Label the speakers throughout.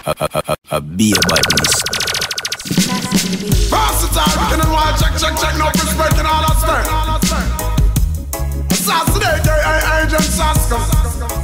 Speaker 1: Be a badness.
Speaker 2: Versatile, and then why check, no respect and all that stuff. Assassinate, Agent Saska.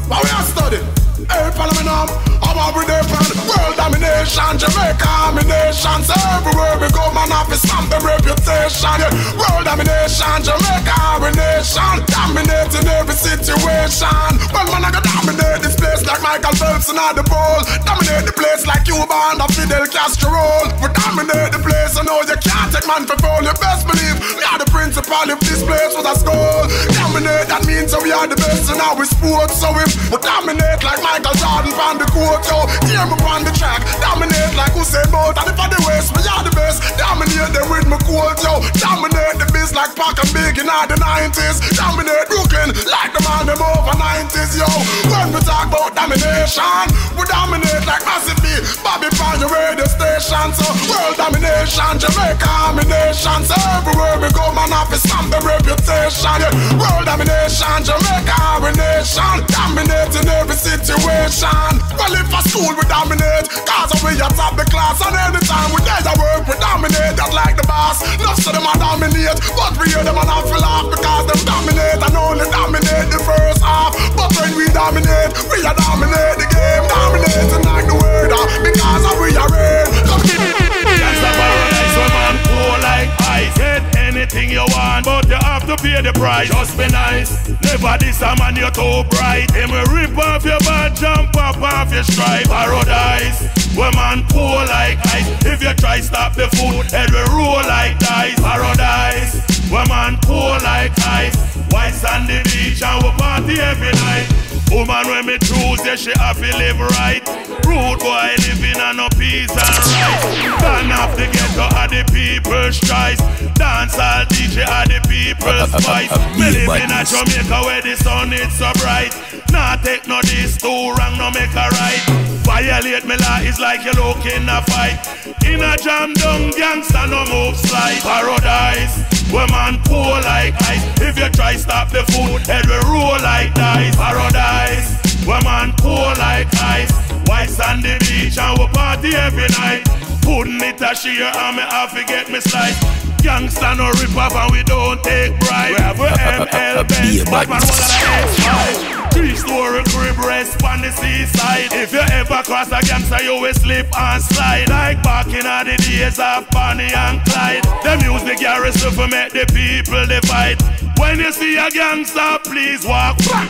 Speaker 2: But we are studying. Hey, follow me now. I'm every day for world domination, Jamaica domination. So everywhere we go, man, I stamp the reputation. Yeah. World domination, Jamaica domination, dominating every situation. Well, man, I can dominate this place like Michael Phelps and the ball. Dominate the place like Cuba and Fidel Castro. We dominate the place, I know you can't take man for fool. You best believe we are the principal if this place was a school. Dominate, that means so we are the best in our sports. So if we dominate like Michael Jordan from the court, yo, tear me on the track. Dominate like Usain Bolt, and if I the West, we are the best. Dominate them with my quote, yo. Dominate the biz like Pac and Big in the 90s. Dominate Brooklyn like the man them over 90s, yo. When we talk about domination, we dominate like Massive B, Bobby Pan, your radio station. So world domination, Jamaica domination. So everywhere we go, man, I stamp the reputation. Yeah. World domination, Jamaica domination, dominating every situation. Well, if a school we dominate, cause we at top the class. And anytime we there to work, we dominate just like the boss. Enough so them a dominate, but we hear them and I feel off because them dominate and only dominate the first half. But when we dominate the game, dominating like the word, because we are real.
Speaker 3: That's the paradise, so man, cool like ice. Get anything you want, but you have to pay the price. Just be nice, never diss a man, you're too bright. Him will rip off your bad, jump up off your stripe. Paradise, where man cool like ice. If you try stop the food, head will roll like dice. Paradise, where man cool like ice. White sandy beach and we party every night. Woman when me choose, yeah, she have to live right. Rude boy living on no peace and rights. Turn off the ghetto of the people's choice. Dance all DJ of the people's voice. Me live in a Jamaica where the sun is so bright. Nah take no this too wrong, no make a right. Violate me law is like you look in a fight. In a jam down gangster no move slide. Paradise, where man cool like ice. If you try stop the food, head will roll like dice. Paradise, where man cool like ice. White sandy beach and we party every night. Putting it a sheer and me have to get me slice. Gangsta no rip off and we don't take bribe. We have a ML Benz, Batman one of the X5. 3-story crib rest on the seaside. If you ever cross a gangster, you will slip and slide. Like back in the days of Bonnie and Clyde. Them use the garrison to make the people divide. When you see a gangster, please walk back.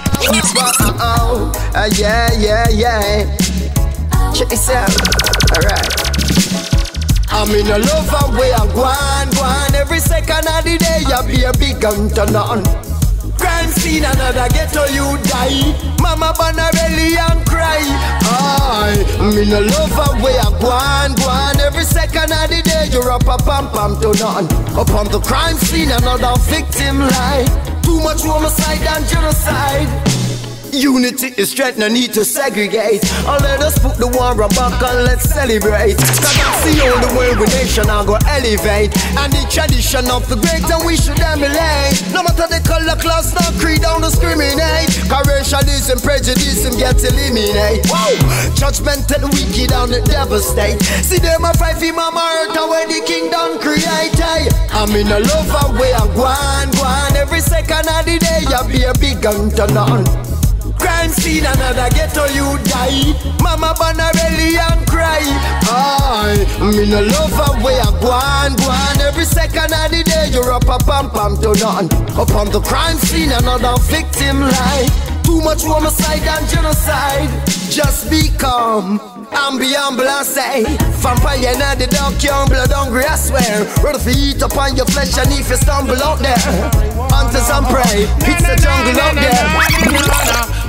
Speaker 4: Yeah. Check this out. Alright. I'm in a love way I go on. Every second of the day, I be a big gun turn on. Crime scene, another ghetto you die. Mama banna belly and cry. I'm in a love way I go on. Every second of the day, you're up a pam turn on. Up on the crime scene, another victim lie. Too much homicide and genocide. Unity is strength, no need to segregate. Or let us put the war back and let's celebrate. Cause that's the only way we nation are gonna elevate. And the tradition of the great and we should emulate. No matter the color, class, no creed, don't discriminate. Cause racialism, prejudice get eliminated. Whoa! Judgmental, wicked and devastate. See them a fight for mama earth and when the kingdom create. I'm in a love way I go on. Every second of the day I be a big gun turn on. Crime scene, another ghetto you die. Mama banna belly and cry. I'm in a love way I go on. Every second of the day you're up a pam turn on. Up on the crime scene, another victim lie. Too much homicide and genocide. Just be calm and be humble and say vampire and the dog young blood hungry I swear. Ready for eat upon your flesh and if you stumble out there. Hunters and prey, it's the jungle out there.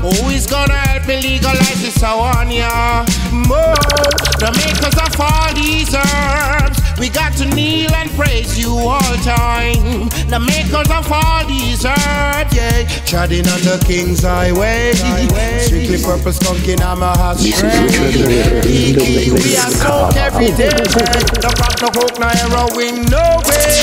Speaker 5: Who is gonna help me legalize this? I want ya more. The makers of all these herbs, we got to kneel and praise you all time. The makers of all these herbs, yeah, treading on the King's highway. Strictly the purple skunk in my heart strength. We are soaked every day. No crack, no coke, no heroin, no way.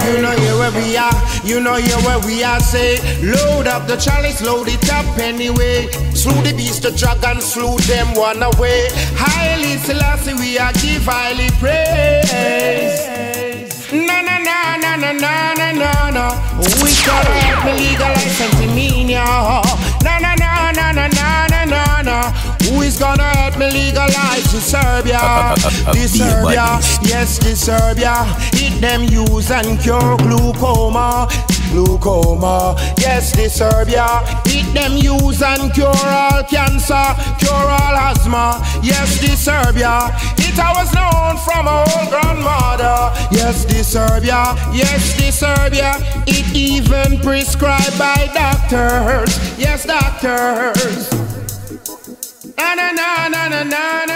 Speaker 5: You know here where we are, you know here where we are. Say, load up the chalice, load it up anyway. Slew the beast, the dragon, slew them one away. Highly Selassie, we are give highly praise. Na na na na na na na na na. We gotta help me legalize Centimania. Na na na na na na na na na. Who is gonna help me legalize the Serbia? The Serbia, yes, the Serbia. Eat them use and cure glaucoma. Glaucoma, yes, the Serbia. Eat them use and cure all cancer, cure all asthma. Yes, the Serbia. It was known from our old grandmother. Yes, the Serbia. Yes, the Serbia. It even prescribed by doctors. Yes, doctors. Na na na na na na